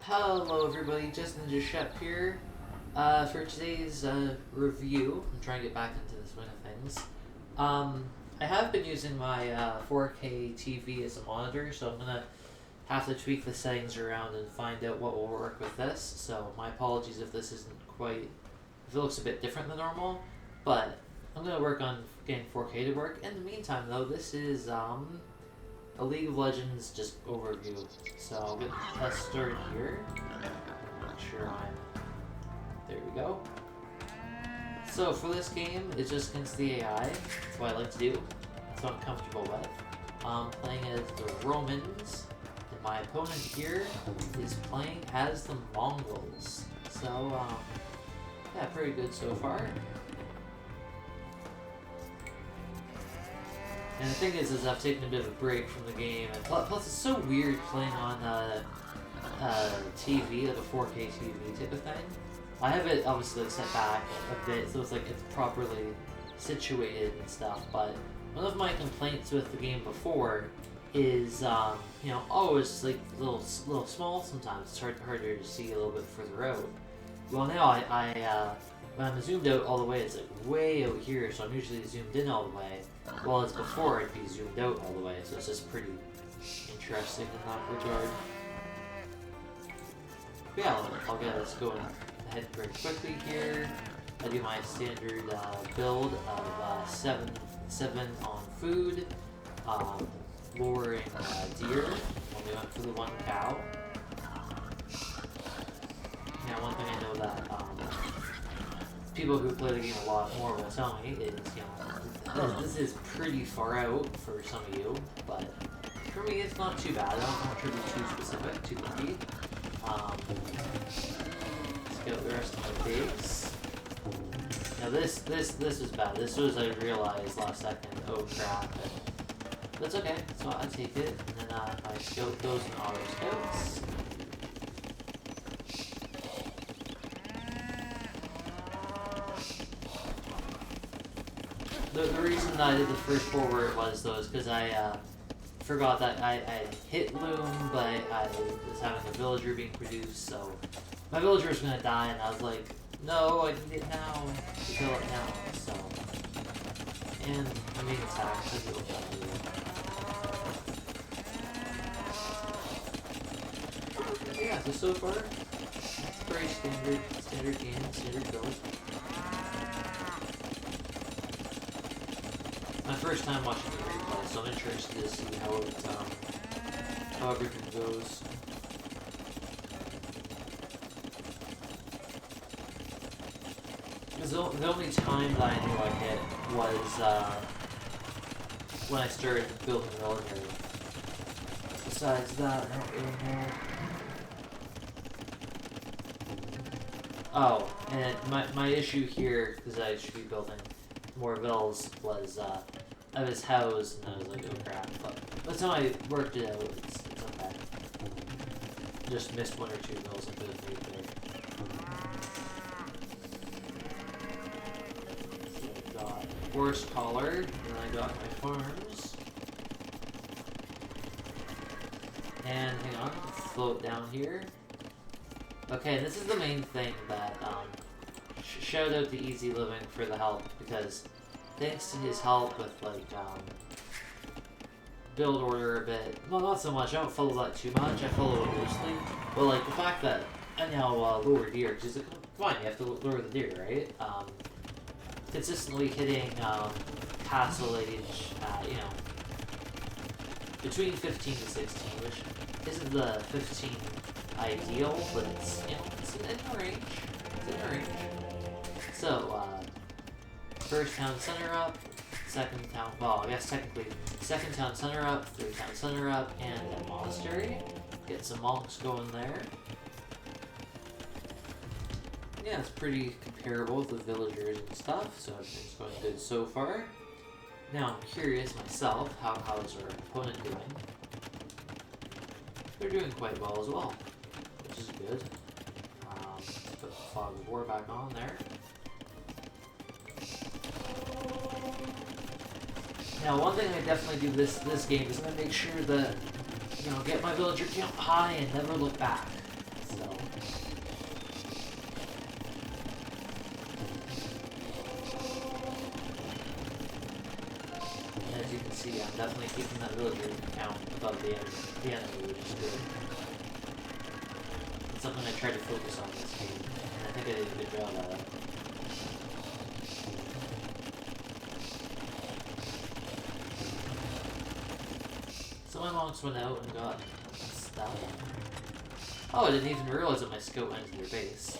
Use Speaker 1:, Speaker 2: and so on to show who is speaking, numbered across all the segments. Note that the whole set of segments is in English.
Speaker 1: Hello everybody, just Ninja Shep here. For today's review, I'm trying to get back into the swing of things. I have been using my 4K TV as a monitor, so I'm gonna have to tweak the settings around and find out what will work with this. So my apologies if this isn't quite, if it looks a bit different than normal, but I'm gonna work on getting 4K to work. In the meantime, though, this is a League of Legends just overview. So I'll get started here. Not sure I'm. There we go. So for this game, it's just against the AI. That's what I like to do. That's what I'm comfortable with. Playing as the Romans, and my opponent here is playing as the Mongols. So yeah, pretty good so far. And the thing is I've taken a bit of a break from the game, and plus it's so weird playing on TV, like a 4K TV type of thing. I have it obviously like set back a bit, so it's like it's properly situated and stuff. But one of my complaints with the game before is, oh, it's like a little small sometimes. It's harder to see a little bit further out. Well, now I when I'm zoomed out all the way, it's like way out here, so I'm usually zoomed in all the way. While it's before, it'd be zoomed out all the way, so it's just pretty interesting in that regard. But yeah, I'll get us going ahead pretty quickly here. I do my standard build of 7 on food, luring deer. Only went for the 1 cow. Now, one thing I know that people who play the game a lot more will tell me is, this is pretty far out for some of you, but for me it's not too bad. I don't want to be too specific, too picky. Let's get the rest of my base. Now this was bad. This was, I realized last second, oh crap, but that's okay. So I take it, and then I scout those in auto scouts. The reason that I did the first forward was because I forgot that I hit Loom, but I was having a villager being produced, so my villager was going to die, and I was like, no, I need it now, to kill it now, so, and I'm being attacked, so I do it. Yeah, so far, it's very standard game, standard build. My first time watching the replay, so I'm interested to see how everything goes. Because the only time that I knew I hit was when I started building the military. Besides that, I don't really know. Oh, and my issue here, because I should be building more vills, was I was housed, and I was like, oh crap, but by the time I worked it out, it's okay. Just missed 1 or 2 vills I could have made there. So I got horse collar, and I got my farms. And hang on, float down here. Okay, this is the main thing that, shout out to Easy Living for the help, because thanks to his help with, like, build order a bit, well, not so much, I don't follow that too much, I follow it loosely, but, like, the fact that I now lure deer, because, like, come on, you have to lure the deer, right? Consistently hitting castle age at, between 15 to 16, which isn't the 15 ideal, but it's, it's in the range. It's in the range. So, first town center up, second town, well, I guess technically, second town center up, third town center up, and a monastery. Get some monks going there. Yeah, it's pretty comparable with the villagers and stuff, so everything's going good so far. Now I'm curious myself, how is our opponent doing? They're doing quite well as well, which is good. Put the fog of war back on there. Now, one thing I definitely do this game is I'm gonna make sure that, get my villager count high and never look back. So. As you can see, I'm definitely keeping that villager count above the enemy, which is good. It's something I try to focus on this game, and I think I did a good job at it. So my monks went out and got stuff. Oh, I didn't even realize that my scout went to their base.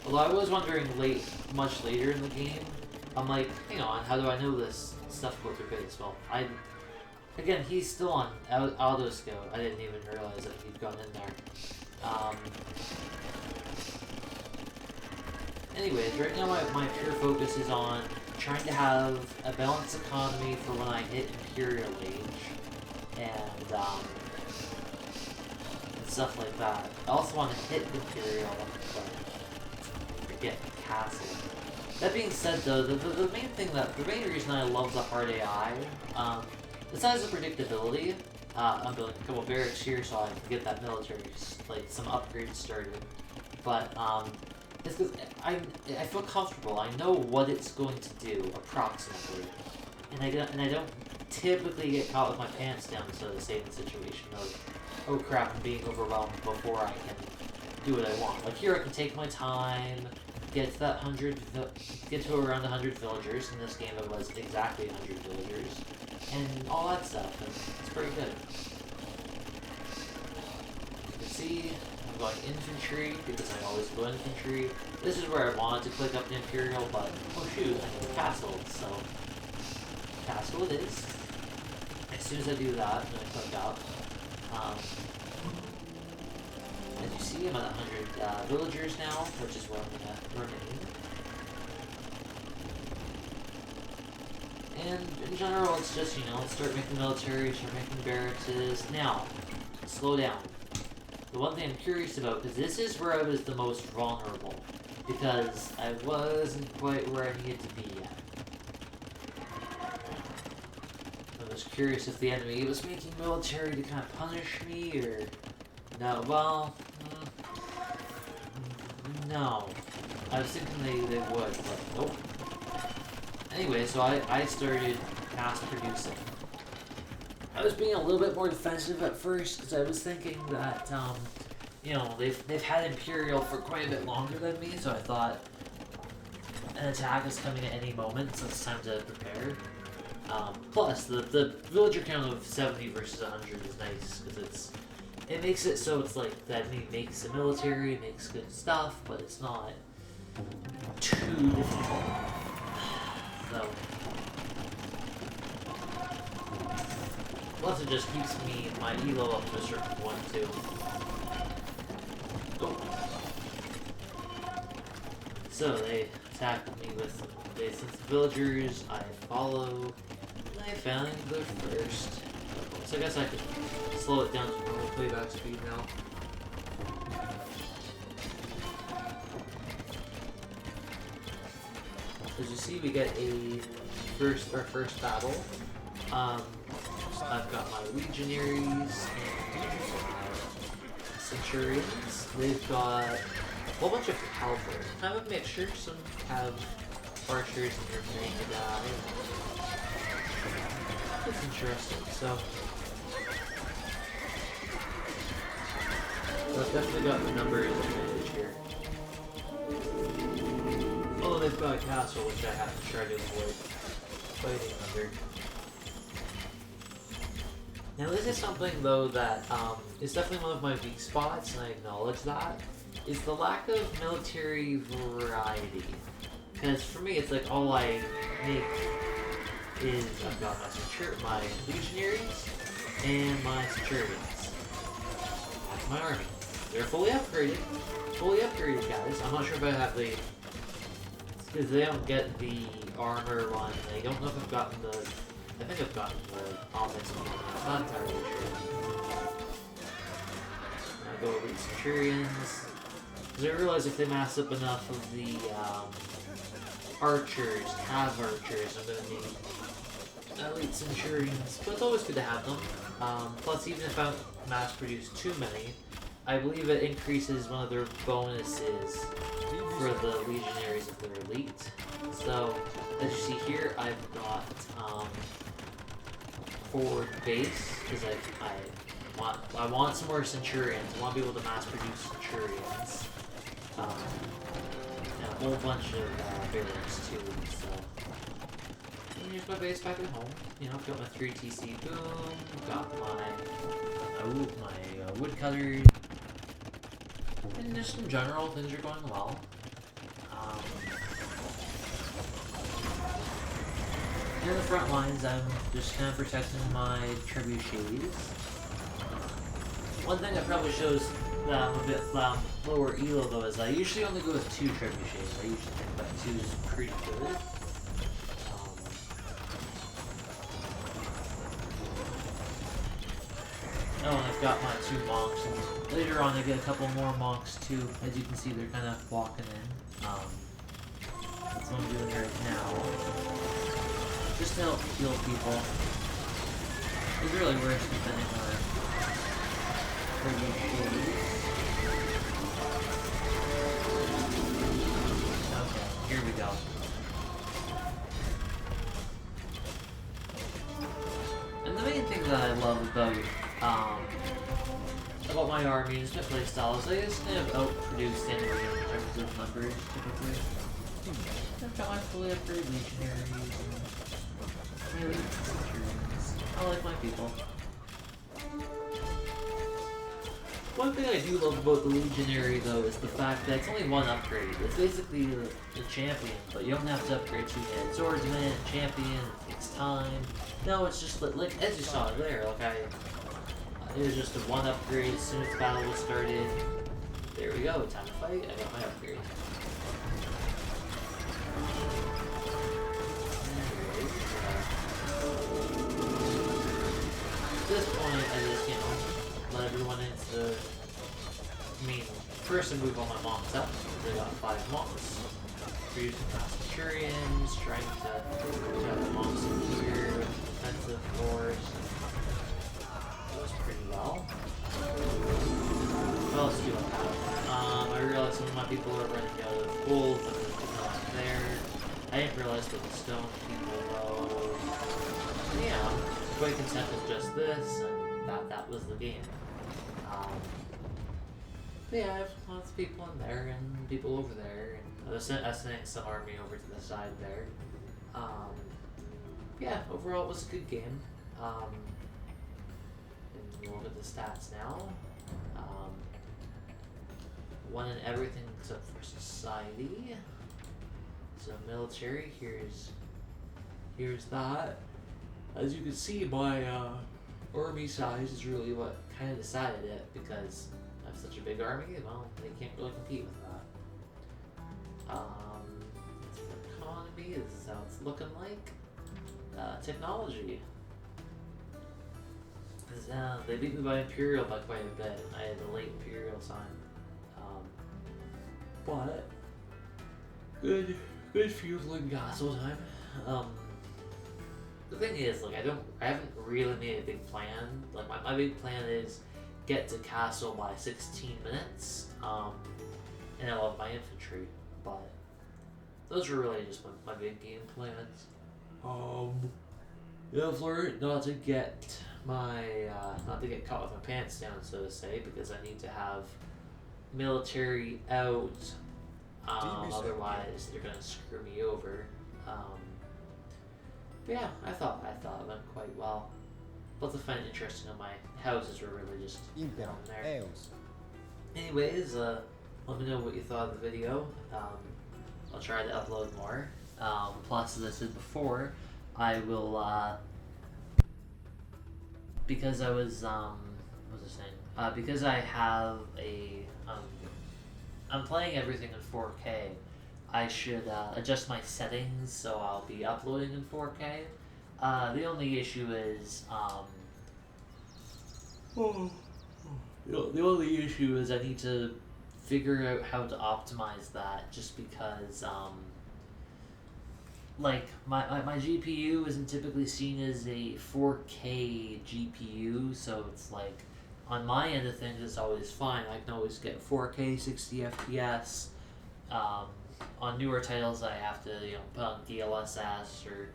Speaker 1: Although I was wondering much later in the game, I'm like, hang on, how do I know this stuff about their base? Well, again, he's still on auto scout. I didn't even realize that he'd gone in there. Anyways, right now my pure focus is on trying to have a balanced economy for when I hit Imperial Age, and stuff like that. I also want to hit Imperial, but forget Castle. That being said, though, the main reason I love the hard AI, besides the predictability, I'm building a couple barracks here so I can get that military, like some upgrades started. But it's because I feel comfortable. I know what it's going to do approximately, and I don't typically get caught with my pants down, so to say, in the situation of, oh crap, I'm being overwhelmed before I can do what I want. Like here, I can take my time, get to that get to around 100 villagers. In this game, it was exactly 100 villagers, and all that stuff. And it's pretty good. You can see I'm going infantry because I always go infantry. This is where I wanted to click up the Imperial, but oh shoot, I need a castle. So castle it is. As soon as I do that, I'm gonna click up. As you see, I'm at 100 villagers now, which is where I'm going to remain. And in general, it's just, let's start making military, start making barracks. Now, slow down. The one thing I'm curious about, because this is where I was the most vulnerable, because I wasn't quite where I needed to be yet. I was curious if the enemy was making military to kind of punish me, or... No, well... no. I was thinking they would, but nope. Anyway, so I started mass producing. I was being a little bit more defensive at first, because I was thinking that, they've had Imperial for quite a bit longer than me, so I thought an attack is coming at any moment, so it's time to prepare. Plus, the villager count of 70 versus 100 is nice, because it makes it so it's like the enemy makes a military, makes good stuff, but it's not too difficult. So, plus it just keeps my elo up to a certain point too. So they attacked me with some basic villagers. I follow, and I found the first. So I guess I could slow it down to normal playback speed now. As you see, we get our first battle. I've got my legionaries and centurions. They've got a whole bunch of cavalry. Kind of a mixture. Some have archers and your naked eye. It's interesting. So I've definitely got the numbers advantage here. Although they've got a castle, which I have to try to avoid fighting under. Now this is something though that is definitely one of my weak spots, and I acknowledge that, is the lack of military variety. Because for me, it's like all I make is I've got my legionaries and my centurions. That's my army. They're fully upgraded guys. I'm not sure if I have the, because they don't get the armor one. I don't know if I've gotten the. I think I've gotten the offensive one. I'm not entirely sure. I go over the centurions. Because I realize if they mass up enough of the archers, cav archers, I'm gonna need elite centurions, but it's always good to have them. Plus, even if I don't mass produce too many, I believe it increases one of their bonuses for the legionaries if they're elite. So, as you see here, I've got forward base because I want some more centurions. I want to be able to mass produce centurions. And a whole bunch of barracks too. So, and here's my base back at home. You know, I've got my 3 TC boom, got my woodcutters, and just in general, things are going well. In the front lines, I'm just kind of protecting my trebuchets. One thing that probably shows that I'm a bit lower elo though is I usually only go with 2 trebuchets. I usually think that 2 is pretty good. Oh, and I've got my 2 monks, and later on I get a couple more monks too. As you can see, they're kind of walking in. That's what I'm doing right now. Just to help heal people. It's really worth defending our Okay, here we go. And the main thing that I love about my army is my playstyle is I just kind of outproduce enemies in terms of numbers, typically. I've got my fully upgraded legionaries and my elite centurions. I like my people. One thing I do love about the legionary though is the fact that it's only 1 upgrade. It's basically a champion, but you don't have to upgrade 2 head swordsman, champion, it takes time. No, it's just like as you saw there, it was just a 1 upgrade as soon as the battle was started. There we go, time to fight, I got my upgrade. At this point, I just, let everyone into... first I move all my monks up. I got 5 monks. Producing mass centurions, trying to have the monks in here with defensive force. Goes pretty well. What else do I have? I realized some of my people are running out of gold, but there's not there. I didn't realize that the stone people though. Yeah, I'm quite content with just this, and that was the game. But yeah, I have lots of people in there and people over there, and I sent some army over to the side there. Yeah, overall it was a good game. And we'll look at the stats now. Won in everything except for society. So military, here's that. As you can see, my army size is really what kind of decided it, because I have such a big army, well, they can't really compete with that. As for economy, this is how it's looking like. Technology. They beat me by Imperial by quite a bit. I had a late Imperial sign. But good feudal and castle time. The thing is, I haven't really made a big plan. Like, my big plan is get to castle by 16 minutes, and I love my infantry, but those are really just my big game plans. I've learned not to get caught with my pants down, so to say, because I need to have military out, otherwise they're gonna screw me over. But yeah, I thought it went quite well. Lots of fun, interesting. My houses were really just down there. Anyways, let me know what you thought of the video. I'll try to upload more. Plus, as I said before, I will, because I was, what was I saying? Because I have I'm playing everything in 4K, I should adjust my settings so I'll be uploading in 4K. The only issue is, the only issue is I need to figure out how to optimize that, just because like my GPU isn't typically seen as a 4K GPU, so it's like on my end of things it's always fine. I can always get 4K 60 FPS. Um, on newer titles, I have to put on DLSS or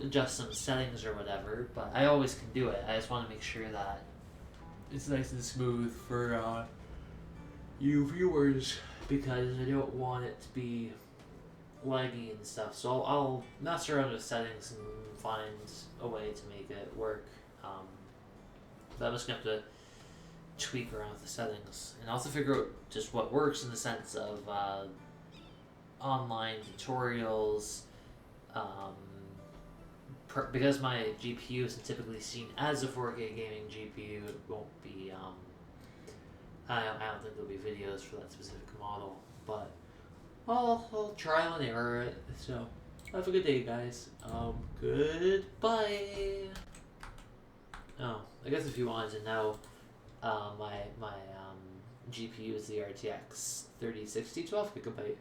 Speaker 1: adjust some settings or whatever. But I always can do it. I just want to make sure that it's nice and smooth for you viewers because I don't want it to be laggy and stuff. So I'll mess around with settings and find a way to make it work. But I'm just gonna have to tweak around with the settings and also figure out just what works in the sense of online tutorials. Um, because my GPU isn't typically seen as a 4K gaming GPU, it won't be. I don't think there'll be videos for that specific model, but I'll trial and error it. So have a good day, guys. Goodbye. Oh, I guess if you wanted to know, my GPU is the RTX 3060 12 gigabyte.